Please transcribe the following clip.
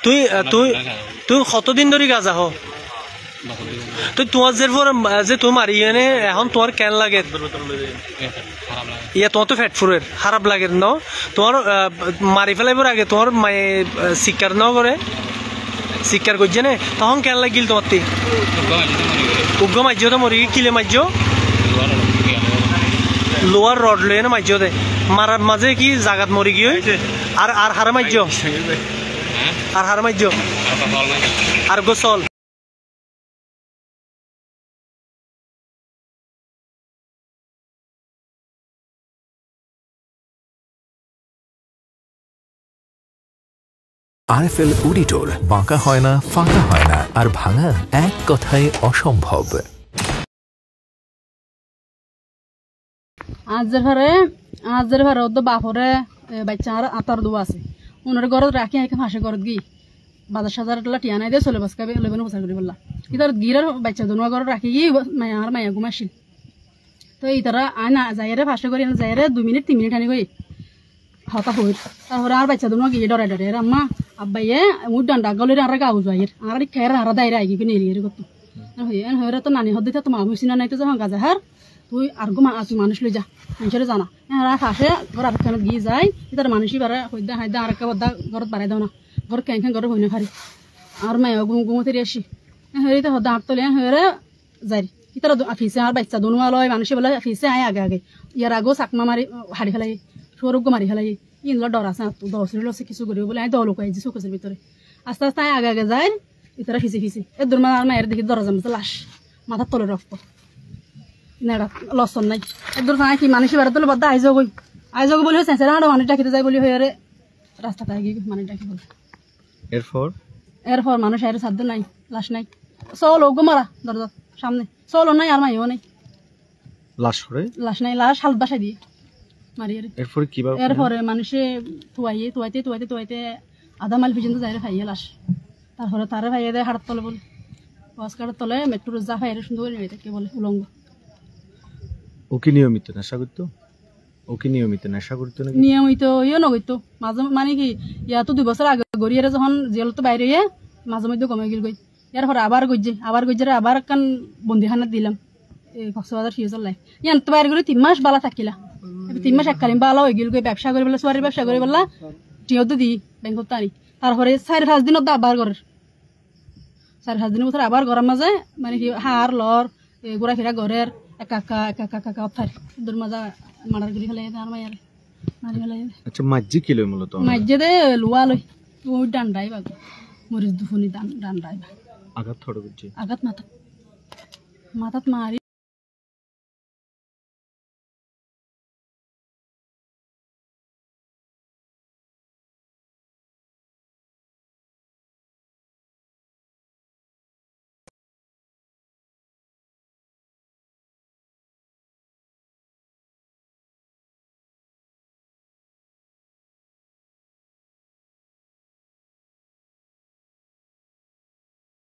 তুই তুই তুই কতদিন ধরে গাজা হ তুই তোমার যে তুই মারি এনে এখন তোমার কেন লাগে ইয়া তোমার তো ফ্যাট ফুরের খারাপ লাগে ন তোমার মারি ফেলাইবার আগে তোমার মায়ে শিকার ন করে শিকার করছে না তখন কেন লাগিল তোমার তি উগ্র মার্য তো মরি কিলে মার্য লোয়ার রড লয়ে না মার্য দে মারার মাঝে কি জাগাত মরি গিয়ে আর আর হারা মার্য আর হারা মার্য আর গোসল আরএফএল অডিটর বাঁকা হয় না ফাঁকা হয় না আর ভাঙা এক কথায় অসম্ভব। আজের ঘরে ওদের বাপরে বাচ্চার আতার দোয়া আছে ওনার ঘরত রাখি আইকে ফাঁসে ঘরত গিয়ে বাজার সাজার টিয়া নাই দিয়ে চলে বাসকাবে লেবেন বসার করি বললা ইতার গিরার বাচ্চা দোনোয়া ঘরত রাখি গিয়ে মায়া মায়া ঘুমাসিল তো ইতারা আয়না যাইরে ফাঁসে করি যাইরে 2 মিনিট 3 মিনিট আনি গই হতা হই তারপরে আর বাচ্চা দোনোয়া গিয়ে ডরে ডরে আম্মা আব্বাইয়ে মুড ডান্ডা গলের আর গাউ যাইর আর খের আর দাইরা আইগি কিনে এরিয়ে করতো হইরে তো নানি হদ্দিতে তো মামু সিনা নাই তো যখন গাজাহার তুই আর গো তুই মানুষ লই যা মানুষের জানা এরা ফাঁসে ঘর আরেকখানে গিয়ে যায় তার মানুষই বাড়ে হইদা হাইদা আর একটা বদ্দা ঘরত বাড়াই দাও না ঘর ক্যাং ঘরে হই না ফারি আর মায়া ঘুমতে আসি হেরি তো হদ্দা আটতলে হেরে যাই ইতার ফিসে আর বাচ্চা দোনোয়া লয় মানুষে বলে ফিসে আয় আগে আগে ইয়ার আগেও চাকমা মারি হারি ফেলাই সৌরভ মারি ফেলাই ইনলো ডর আছে দশরি লসে কিছু করি বলে আমি দল আইছি চোখের ভিতরে আস্তে আস্তে আগে আগে যায় ইতারা ফিসে ফিসে এর দূর আর মায়ের দেখি দরজা মতো লাশ মাথার তলে রক্ত নেড়া লসন নাই একদূর কি মানুষ বাড়ি তোলে বদ্ধ আইজগ বলি হয়েছে মানুষ ডাকিতে যাই বলি হয়ে রাস্তাটা গিয়ে মানুষ ডাকি বলে এরপর মানুষ আয়ের সাধ্য নাই লাশ নাই চল ওগো মারা দরজা সামনে চলো নাই আর মাইও নাই লাশ নাই লাশ হালত বাসায় দিয়ে মারিয়ে এরপরে মানুষে তুয়াইতে আধা মাইল পর্যন্ত যাই খাইয়ে লাশ তারপরে তারে ভাইয়ে দেয় হাড়ার তলে বলে কাটার তলে মেট্রো যা ভাইয়ের সুন্দর করে নিয়ে থাকে বলে উলঙ্গ নিয়মিত নেশা করতো নিয়মিত ইয়ে নগইতো মাঝে মানে কি ইয়াতো 2 বছর আগে গড়িয়ে যখন জেল তো বাইরে মাঝে মধ্যে কমে গেল গই ইয়ার পরে আবার গজ্জে আবার কান বন্দিখানাত দিলাম কক্সবাজার সিজল লাই ইয়ান তো বাইরে গেলে 3 মাস বালা থাকিলা 3 মাস এককালীন বালা হয়ে গেল গই ব্যবসা করে বলে সোয়ারির ব্যবসা করে বললা টিয়তো দি ব্যাংকত আনি তারপরে 4-5 দিনত আবার ঘর 4-5 দিনের বছর আবার ঘরের মাঝে মানে কি হার লর গোড়া ফেরা ঘরের একা অথার দূর মাজা মারার গিরি ফেলে আর মায়ার মারি ফেলে আচ্ছা মাজ্জি কি লই মূলত মাজ্জে দে লুয়া লই ওই ডান্ডাই বাগ মরিস দুফুনি ডান্ডাই আঘাত থড় করছে আঘাত মাথাত মারি